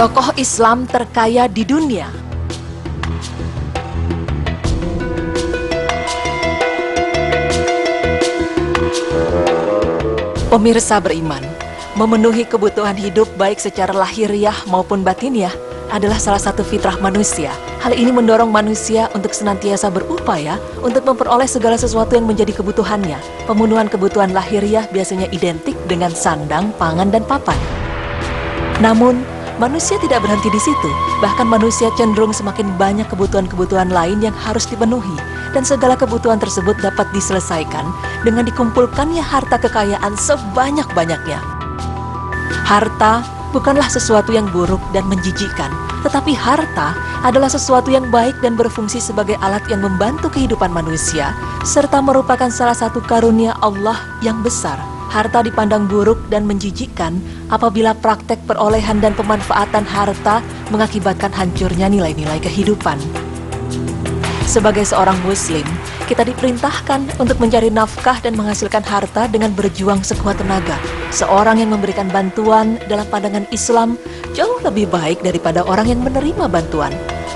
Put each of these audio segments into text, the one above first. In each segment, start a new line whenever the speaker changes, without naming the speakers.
Tokoh Islam terkaya di dunia. Pemirsa beriman, memenuhi kebutuhan hidup baik secara lahiriah maupun batiniah adalah salah satu fitrah manusia. Hal ini mendorong manusia untuk senantiasa berupaya untuk memperoleh segala sesuatu yang menjadi kebutuhannya. Pemenuhan kebutuhan lahiriah biasanya identik dengan sandang, pangan, dan papan. Namun, manusia tidak berhenti di situ. Bahkan manusia cenderung semakin banyak kebutuhan-kebutuhan lain yang harus dipenuhi. Dan segala kebutuhan tersebut dapat diselesaikan dengan dikumpulkannya harta kekayaan sebanyak-banyaknya. Harta bukanlah sesuatu yang buruk dan menjijikkan, tetapi harta adalah sesuatu yang baik dan berfungsi sebagai alat yang membantu kehidupan manusia, serta merupakan salah satu karunia Allah yang besar. Harta dipandang buruk dan menjijikkan apabila praktek perolehan dan pemanfaatan harta mengakibatkan hancurnya nilai-nilai kehidupan. Sebagai seorang muslim, kita diperintahkan untuk mencari nafkah dan menghasilkan harta dengan berjuang sekuat tenaga. Seorang yang memberikan bantuan dalam pandangan Islam jauh lebih baik daripada orang yang menerima bantuan.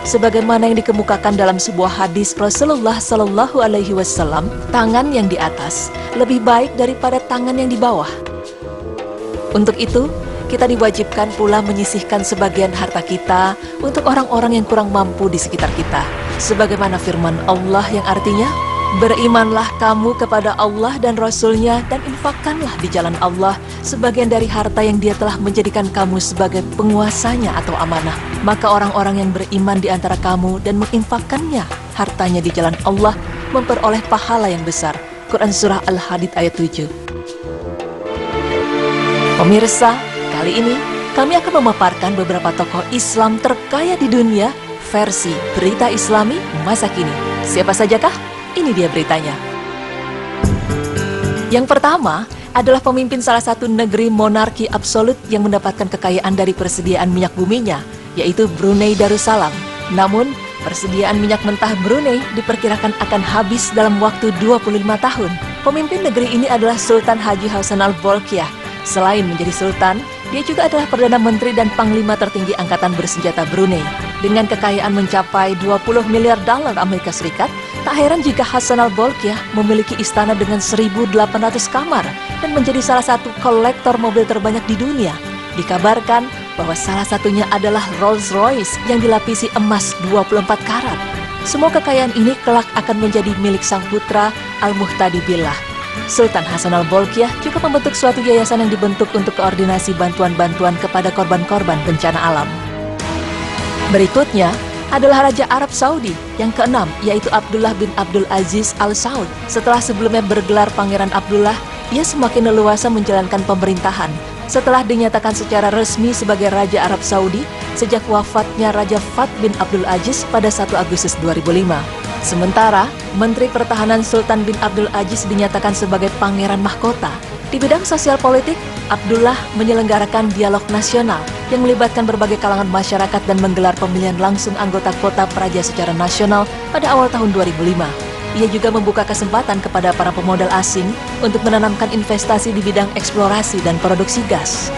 Sebagaimana yang dikemukakan dalam sebuah hadis Rasulullah Sallallahu Alaihi Wasallam, tangan yang di atas lebih baik daripada tangan yang di bawah. Untuk itu, kita diwajibkan pula menyisihkan sebagian harta kita untuk orang-orang yang kurang mampu di sekitar kita. Sebagaimana firman Allah yang artinya, berimanlah kamu kepada Allah dan Rasul-Nya dan infakkanlah di jalan Allah sebagian dari harta yang Dia telah menjadikan kamu sebagai penguasanya atau amanah. Maka orang-orang yang beriman di antara kamu dan menginfakkannya hartanya di jalan Allah memperoleh pahala yang besar. Quran Surah Al-Hadid ayat 7. Pemirsa, kali ini kami akan memaparkan beberapa tokoh Islam terkaya di dunia versi berita Islami masa kini. Siapa sajakah? Ini dia beritanya. Yang pertama adalah pemimpin salah satu negeri monarki absolut yang mendapatkan kekayaan dari persediaan minyak buminya, yaitu Brunei Darussalam. Namun, persediaan minyak mentah Brunei diperkirakan akan habis dalam waktu 25 tahun. Pemimpin negeri ini adalah Sultan Haji Hassan Al-Bolkiah. Selain menjadi sultan, dia juga adalah Perdana Menteri dan Panglima tertinggi Angkatan Bersenjata Brunei. Dengan kekayaan mencapai 20 miliar dolar Amerika Serikat, tak heran jika Hassan Al-Bolkiah memiliki istana dengan 1.800 kamar dan menjadi salah satu kolektor mobil terbanyak di dunia. Dikabarkan bahwa salah satunya adalah Rolls-Royce yang dilapisi emas 24 karat. Semua kekayaan ini kelak akan menjadi milik sang putra Al-Muhtadi Billah. Sultan Hassan Al-Bolkiah juga membentuk suatu yayasan yang dibentuk untuk koordinasi bantuan-bantuan kepada korban-korban bencana alam. Berikutnya adalah Raja Arab Saudi yang keenam, yaitu Abdullah bin Abdul Aziz Al Saud. Setelah sebelumnya bergelar Pangeran Abdullah, ia semakin leluasa menjalankan pemerintahan setelah dinyatakan secara resmi sebagai Raja Arab Saudi sejak wafatnya Raja Fahd bin Abdul Aziz pada 1 Agustus 2005. Sementara, Menteri Pertahanan Sultan bin Abdul Aziz dinyatakan sebagai Pangeran Mahkota. Di bidang sosial politik, Abdullah menyelenggarakan dialog nasional yang melibatkan berbagai kalangan masyarakat dan menggelar pemilihan langsung anggota kota praja secara nasional pada awal tahun 2005. Ia juga membuka kesempatan kepada para pemodal asing untuk menanamkan investasi di bidang eksplorasi dan produksi gas.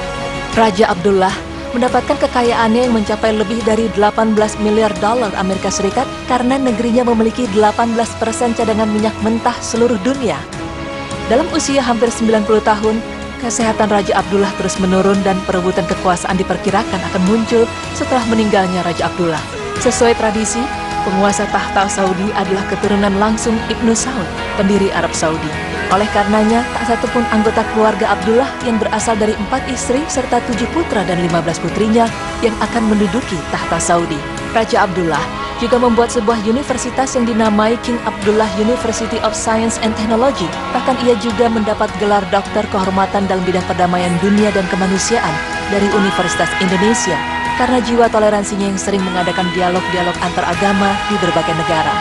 Raja Abdullah mendapatkan kekayaannya yang mencapai lebih dari 18 miliar dolar Amerika Serikat karena negerinya memiliki 18% cadangan minyak mentah seluruh dunia. Dalam usia hampir 90 tahun, kesehatan Raja Abdullah terus menurun dan perebutan kekuasaan diperkirakan akan muncul setelah meninggalnya Raja Abdullah. Sesuai tradisi, penguasa tahta Saudi adalah keturunan langsung Ibnu Saud, pendiri Arab Saudi. Oleh karenanya, tak satupun anggota keluarga Abdullah yang berasal dari 4 istri serta 7 putra dan 15 putrinya yang akan menduduki tahta Saudi. Raja Abdullah juga membuat sebuah universitas yang dinamai King Abdullah University of Science and Technology. Bahkan ia juga mendapat gelar doktor kehormatan dalam bidang perdamaian dunia dan kemanusiaan dari Universitas Indonesia karena jiwa toleransinya yang sering mengadakan dialog-dialog antar agama di berbagai negara.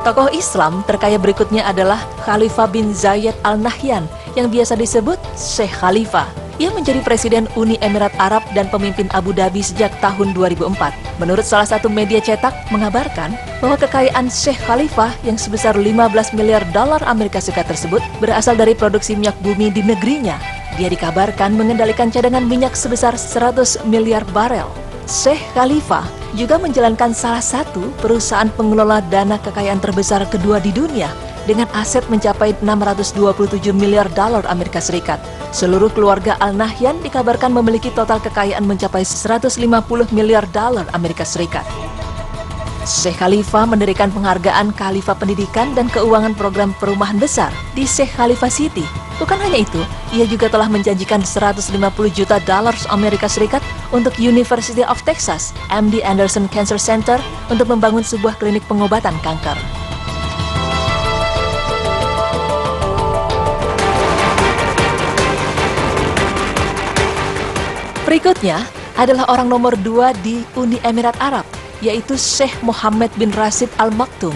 Tokoh Islam terkaya berikutnya adalah Khalifah bin Zayed Al Nahyan yang biasa disebut Sheikh Khalifah. Ia menjadi Presiden Uni Emirat Arab dan pemimpin Abu Dhabi sejak tahun 2004. Menurut salah satu media cetak mengabarkan bahwa kekayaan Sheikh Khalifah yang sebesar 15 miliar dolar Amerika Serikat tersebut berasal dari produksi minyak bumi di negerinya. Dia dikabarkan mengendalikan cadangan minyak sebesar 100 miliar barel. Sheikh Khalifa juga menjalankan salah satu perusahaan pengelola dana kekayaan terbesar kedua di dunia dengan aset mencapai 627 miliar dolar Amerika Serikat. Seluruh keluarga Al Nahyan dikabarkan memiliki total kekayaan mencapai 150 miliar dolar Amerika Serikat. Sheikh Khalifa mendirikan penghargaan Khalifah Pendidikan dan Keuangan Program Perumahan Besar di Sheikh Khalifa City. Bukan hanya itu, ia juga telah menjanjikan 150 juta dolar Amerika Serikat untuk University of Texas, MD Anderson Cancer Center untuk membangun sebuah klinik pengobatan kanker. Berikutnya adalah orang nomor 2 di Uni Emirat Arab, yaitu Sheikh Mohammed bin Rashid Al Maktoum.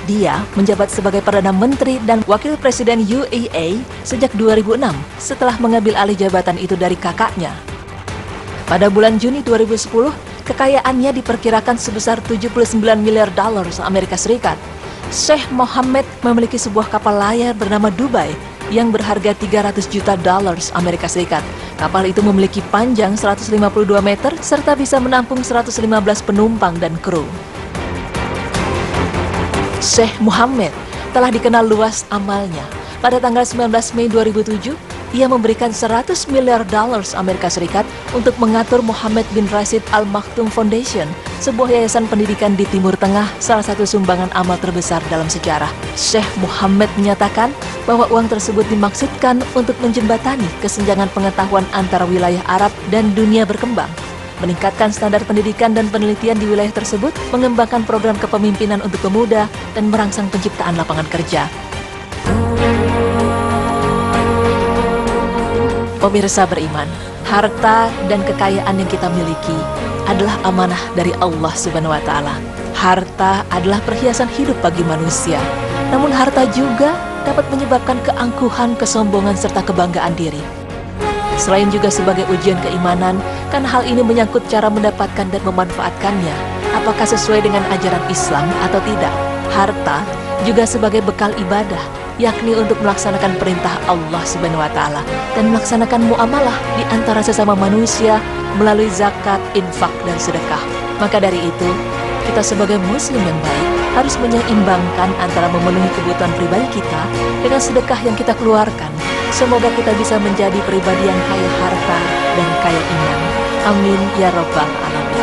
Dia menjabat sebagai Perdana Menteri dan Wakil Presiden UAE sejak 2006 setelah mengambil alih jabatan itu dari kakaknya. Pada bulan Juni 2010, kekayaannya diperkirakan sebesar 79 miliar dolar Amerika Serikat. Sheikh Mohammed memiliki sebuah kapal layar bernama Dubai yang berharga 300 juta dolar Amerika Serikat. Kapal itu memiliki panjang 152 meter serta bisa menampung 115 penumpang dan kru. Sheikh Mohammed telah dikenal luas amalnya. Pada tanggal 19 Mei 2007, ia memberikan 100 miliar dolar Amerika Serikat untuk mengatur Mohammed bin Rashid Al Maktoum Foundation, sebuah yayasan pendidikan di Timur Tengah, salah satu sumbangan amal terbesar dalam sejarah. Sheikh Mohammed menyatakan bahwa uang tersebut dimaksudkan untuk menjembatani kesenjangan pengetahuan antara wilayah Arab dan dunia berkembang, meningkatkan standar pendidikan dan penelitian di wilayah tersebut, mengembangkan program kepemimpinan untuk pemuda, dan merangsang penciptaan lapangan kerja. Pemirsa beriman, harta dan kekayaan yang kita miliki adalah amanah dari Allah Subhanahu wa Ta'ala. Harta adalah perhiasan hidup bagi manusia, namun harta juga dapat menyebabkan keangkuhan, kesombongan, serta kebanggaan diri. Selain juga sebagai ujian keimanan, kan hal ini menyangkut cara mendapatkan dan memanfaatkannya, apakah sesuai dengan ajaran Islam atau tidak. Harta juga sebagai bekal ibadah, yakni untuk melaksanakan perintah Allah Subhanahu wa Ta'ala dan melaksanakan muamalah di antara sesama manusia melalui zakat, infak, dan sedekah. Maka dari itu, kita sebagai muslim yang baik harus menyeimbangkan antara memenuhi kebutuhan pribadi kita dengan sedekah yang kita keluarkan. Semoga kita bisa menjadi pribadi yang kaya harta dan kaya iman. Amin ya rabbal alamin.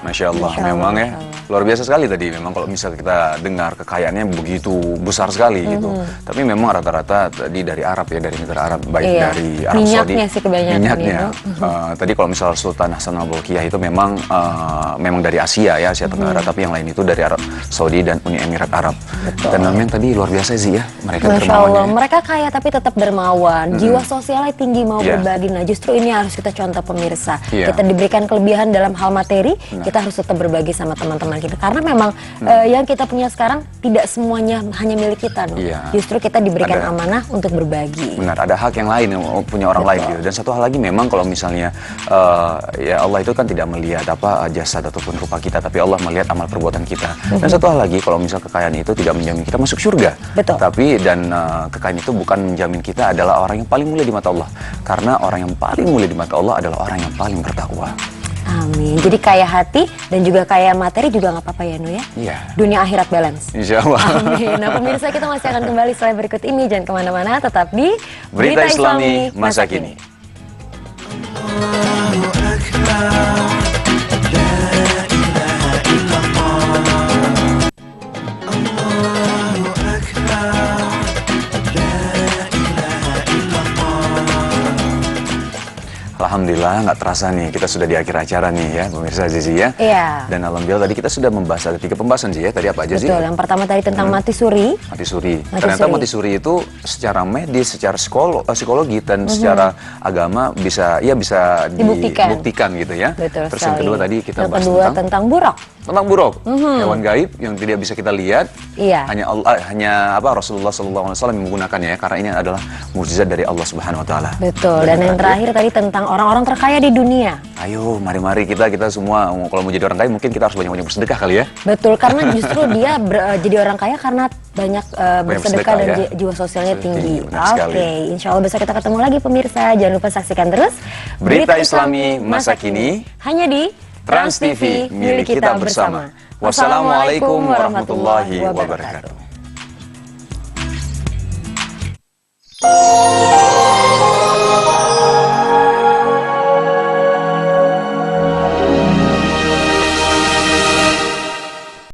Masya Allah, memang ya luar biasa sekali tadi. Memang kalau misalnya kita dengar kekayaannya begitu besar sekali gitu. Tapi memang rata-rata tadi dari Arab ya, dari negara Arab, baik dari Arab Saudi.
Minyaknya sih kebanyakan.
Minyaknya. Tadi kalau misalnya Sultan Hasan Al-Bolkiah itu memang dari Asia ya, Asia Tenggara. Tapi yang lain itu dari Arab Saudi dan Uni Emirat Arab.
Betul.
Dan memang tadi luar biasa sih ya, mereka
Masya
dermawan.
Allah, mereka kaya tapi tetap dermawan. Jiwa sosialnya tinggi, mau berbagi. Nah justru ini harus kita contoh pemirsa. Kita diberikan kelebihan dalam hal materi, kita harus tetap berbagi sama teman-teman kita. Karena memang yang kita punya sekarang tidak semuanya hanya milik kita, no? Justru kita diberikan amanah untuk berbagi.
Benar, ada hak yang lain yang punya orang lain gitu. Dan satu hal lagi memang kalau misalnya ya Allah itu kan tidak melihat apa jasad ataupun rupa kita, tapi Allah melihat amal perbuatan kita. Dan satu hal lagi, kalau misal kekayaan itu tidak menjamin kita masuk surga.
Betul.
Tapi kekayaan itu bukan menjamin kita adalah orang yang paling mulia di mata Allah. Karena orang yang paling mulia di mata Allah adalah orang yang paling bertakwa.
Amin. Jadi kaya hati dan juga kaya materi juga nggak apa-apa ya, No ya?
Iya.
Dunia akhirat balance.
Insya Allah.
Amin. Nah pemirsa, kita masih akan kembali setelah berikut ini. Jangan kemana-mana, tetap di
Berita Islami Masa Kini. Alhamdulillah nggak terasa nih, kita sudah di akhir acara nih ya, pemirsa Zizi ya.
Iya.
Dan alhamdulillah tadi kita sudah membahas ada 3 pembahasan sih ya. Tadi apa aja sih?
Betul, yang pertama tadi tentang mati suri.
Mati suri.
Mati
Ternyata
suri.
mati suri itu secara medis, secara psikologi dan secara agama bisa dibuktikan gitu ya.
Betul
Terus
sekali.
yang kedua tadi kita
yang
bahas
kedua tentang buruk.
tentang buruk, hewan gaib yang tidak bisa kita lihat.
Iya.
Hanya Rasulullah SAW yang menggunakannya ya, karena ini adalah mukjizat dari Allah Subhanahu Wa Taala.
Betul. Dan yang terakhir tadi tentang orang-orang terkaya di dunia.
Ayo, mari kita semua kalau mau jadi orang kaya mungkin kita harus banyak-banyak bersedekah kali ya.
Betul, karena justru dia jadi orang kaya karena banyak bersedekah dan
ya.
Jiwa sosialnya tinggi.
Benar
Oke, insya Allah besok kita ketemu lagi pemirsa. Jangan lupa saksikan terus
Berita Islami Masa Kini
hanya di
Trans TV, milik kita bersama. Wassalamualaikum warahmatullahi wabarakatuh.